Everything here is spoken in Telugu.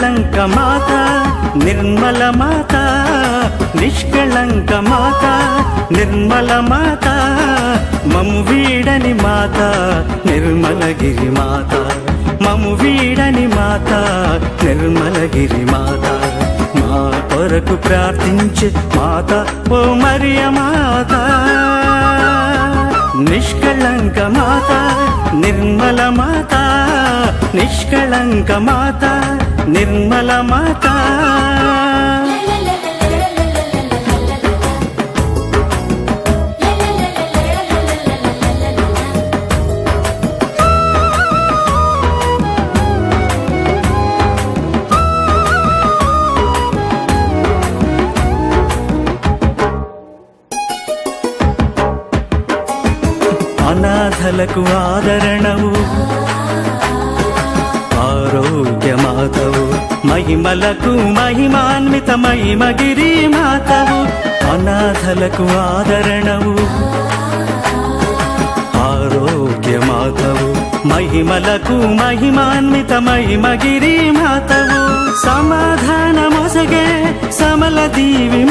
నిష్కళంక మాత నిర్మల మాత, నిష్కళంక మాత నిర్మల మాత, మము వీడని మాత నిర్మలగిరి మాత, మము వీడని మాత నిర్మలగిరి మాత. మా కొరకు ప్రార్థించే మాత ఓ మరియ మాత, నిష్కళంక మాత నిర్మల మాత, నిష్కళంక మాత నిర్మల మాత. అనాథలకు ఆదరణవు, ఆరోగ్యమాతవు, మహిమలకు మహిమాన్విత మహిమగిరి మాతవు. అనాథలకు ఆదరణవు, ఆరోగ్యమాతవు, మహిమలకు మహిమాన్విత మహిమగిరి మాతవు. సమాధానమొసగే సమల దీవి